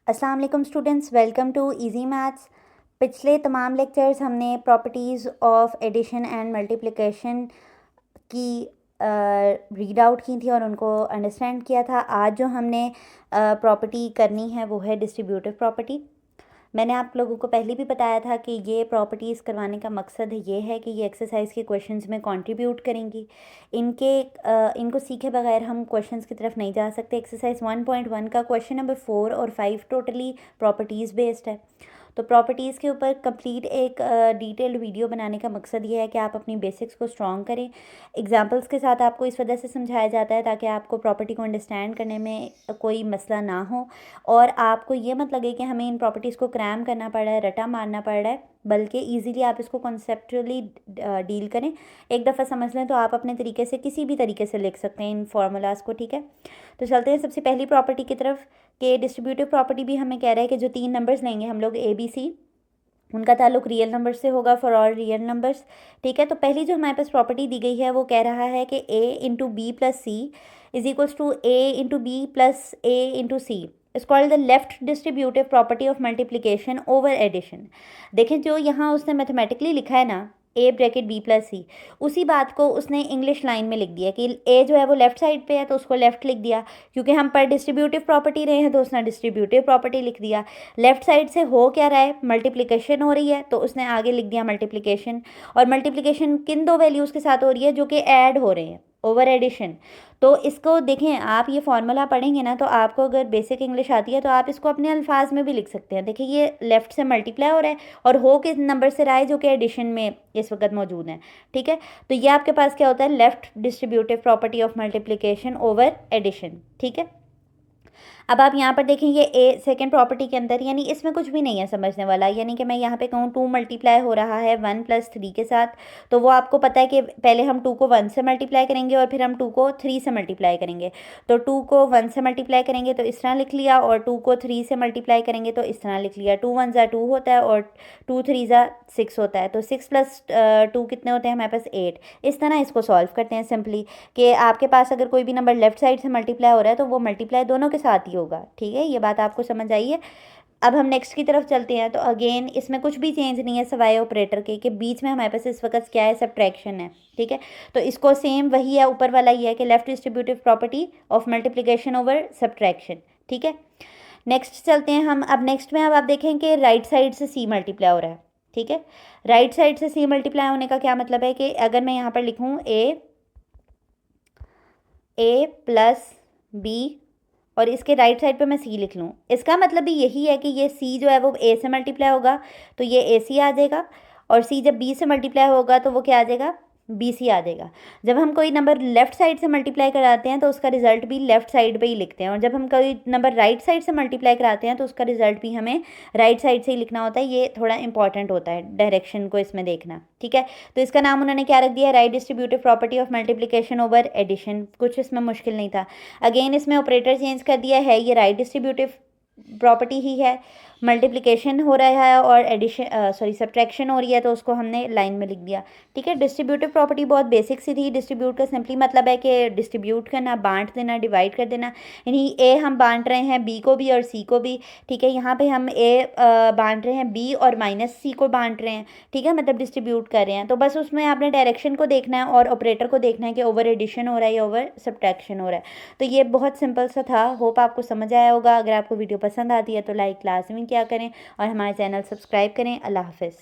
अस्सलाम वालेकुम students, welcome to easy maths. पिछले तमाम लेक्चर्स हमने properties of addition and multiplication की रीड आउट की थी और उनको अंडरस्टैंड किया था। आज जो हमने प्रॉपर्टी करनी है वो है डिस्ट्रीब्यूटिव प्रॉपर्टी। मैंने आप लोगों को पहले भी बताया था कि ये प्रॉपर्टीज़ करवाने का मकसद ये है कि ये एक्सरसाइज के क्वेश्चंस में कंट्रीब्यूट करेंगी। इनको सीखे बगैर हम क्वेश्चंस की तरफ नहीं जा सकते। एक्सरसाइज 1.1 का क्वेश्चन नंबर 4 और 5 टोटली प्रॉपर्टीज़ बेस्ड है। तो प्रॉपर्टीज़ के ऊपर कंप्लीट एक डिटेल्ड वीडियो बनाने का मकसद ये है कि आप अपनी बेसिक्स को स्ट्रॉन्ग करें। एग्जांपल्स के साथ आपको इस वजह से समझाया जाता है ताकि आपको प्रॉपर्टी को अंडरस्टैंड करने में कोई मसला ना हो और आपको ये मत लगे कि हमें इन प्रॉपर्टीज़ को क्रैम करना पड़ रहा है, रटा मारना पड़ रहा है, बल्कि ईज़िली आप इसको कॉन्सेप्चुअली डील करें। एक दफ़ा समझ लें तो आप अपने तरीके से किसी भी तरीके से लिख सकते हैं इन फार्मूलाज़ को। ठीक है, तो चलते हैं सबसे पहली प्रॉपर्टी की तरफ कि डिस्ट्रीब्यूटिव प्रॉपर्टी भी हमें कह रहा है कि जो 3 नंबर्स लेंगे हम लोग ए बी सी, उनका ताल्लुक रियल नंबर से होगा फॉर ऑल रियल नंबर्स। ठीक है, तो पहली जो हमारे पास प्रॉपर्टी दी गई है वो कह रहा है कि A into B plus C is equals to A into B plus A into C is called the left distributive property of multiplication over addition. देखें, जो यहाँ उसने मैथमेटिकली लिखा है ना, A bracket B plus C, उसी बात को उसने इंग्लिश लाइन में लिख दिया कि ए जो है वो लेफ्ट साइड पे है तो उसको लेफ्ट लिख दिया, क्योंकि हम पर डिस्ट्रीब्यूटिव प्रॉपर्टी रहे हैं तो उसने डिस्ट्रीब्यूटिव प्रॉपर्टी लिख दिया। लेफ्ट साइड से हो क्या रहा है, मल्टीप्लिकेशन हो रही है तो उसने आगे लिख दिया मल्टीप्लिकेशन। और मल्टीप्लिकेशन किन दो वैल्यूज़ के साथ हो रही है, जो कि ऐड हो रहे हैं, ओवर एडिशन। तो इसको देखें, आप ये फार्मूला पढ़ेंगे ना तो आपको अगर बेसिक इंग्लिश आती है तो आप इसको अपने अल्फाज में भी लिख सकते हैं। देखिए, ये लेफ्ट से मल्टीप्लाई हो रहा है और हो किस नंबर से रहा है, जो कि एडिशन में इस वक्त मौजूद है। ठीक है, तो ये आपके पास क्या होता है, left distributive property of multiplication over addition. ठीक है, अब आप यहाँ पर देखें, ये ए सेकेंड प्रॉपर्टी के अंदर, यानी इसमें कुछ भी नहीं है समझने वाला। यानी कि मैं यहाँ पे कहूँ 2 मल्टीप्लाई हो रहा है 1 प्लस 3 के साथ, तो वो आपको पता है कि पहले हम 2 को 1 से मल्टीप्लाई करेंगे और फिर हम 2 को 3 से मल्टीप्लाई करेंगे। तो 2 को 1 से मल्टीप्लाई करेंगे तो इस तरह लिख लिया, और 2 को 3 से मल्टीप्लाई करेंगे तो इस तरह लिख लिया। 2 1 ज़ा 2 होता है और 2 3 ज़ा 6 होता है, तो 6 प्लस 2 कितने होते हैं हमारे पास, 8। इस तरह इसको सॉल्व करते हैं सिंपली, कि आपके पास अगर कोई भी नंबर लेफ्ट साइड से मल्टीप्लाई हो रहा है तो वो मल्टीप्लाई दोनों के साथ ही होगा। ठीक है, ये बात आपको समझ आई है। अब हम नेक्स्ट की तरफ चलते हैं। तो अगेन इसमें कुछ भी चेंज नहीं है सवाए ऑपरेटर के बीच में हमारे पास इस वक्त क्या है, सब्ट्रैक्शन है। ठीक है, तो इसको सेम वही है, ऊपर वाला ही है कि left distributive property of multiplication over subtraction. ठीक है, नेक्स्ट चलते हैं हम। अब नेक्स्ट में अब आप देखें कि राइट साइड से सी मल्टीप्लाई हो रहा है। ठीक है, राइट साइड से सी मल्टीप्लाई होने का क्या मतलब है कि अगर मैं यहाँ पर लिखूँ ए प्लस बी और इसके राइट साइड पे मैं सी लिख लूँ, इसका मतलब भी यही है कि ये सी जो है वो ए से मल्टीप्लाई होगा तो ये ए सी आ जाएगा, और सी जब बी से मल्टीप्लाई होगा तो वो क्या आ जाएगा, बी सी आ जाएगा। जब हम कोई नंबर लेफ्ट साइड से मल्टीप्लाई कराते हैं तो उसका रिजल्ट भी लेफ्ट साइड पे ही लिखते हैं, और जब हम कोई नंबर राइट साइड से मल्टीप्लाई कराते हैं तो उसका रिजल्ट भी हमें राइट साइड से ही लिखना होता है। ये थोड़ा इंपॉर्टेंट होता है डायरेक्शन को इसमें देखना। ठीक है, तो इसका नाम उन्होंने क्या रख दिया, right distributive property of multiplication over addition. कुछ इसमें मुश्किल नहीं था। अगेन इसमें ऑपरेटर चेंज कर दिया है, ये राइट डिस्ट्रीब्यूटिव प्रॉपर्टी ही है, मल्टीप्लिकेशन हो रहा है और एडिशन सब्ट्रैक्शन हो रही है, तो उसको हमने लाइन में लिख दिया। ठीक है, डिस्ट्रीब्यूटिव प्रॉपर्टी बहुत बेसिक सी थी। डिस्ट्रीब्यूट का सिंपली मतलब है कि डिस्ट्रीब्यूट करना, बांट देना, डिवाइड कर देना। यानी ए हम बांट रहे हैं बी को भी और सी को भी। ठीक है, यहाँ पे हम ए बांट रहे हैं बी और माइनस सी को बांट रहे हैं। ठीक है, मतलब डिस्ट्रीब्यूट कर रहे हैं। तो बस उसमें आपने डायरेक्शन को देखना है और ऑपरेटर को देखना है कि ओवर एडिशन हो रहा है या ओवर सब्ट्रैक्शन हो रहा है। तो ये बहुत सिंपल सा था। होप आपको समझ आया होगा। अगर आपको वीडियो पसंद आती है तो लाइक लाजमी क्या करें और हमारे चैनल सब्सक्राइब करें। अल्लाह हाफिज़।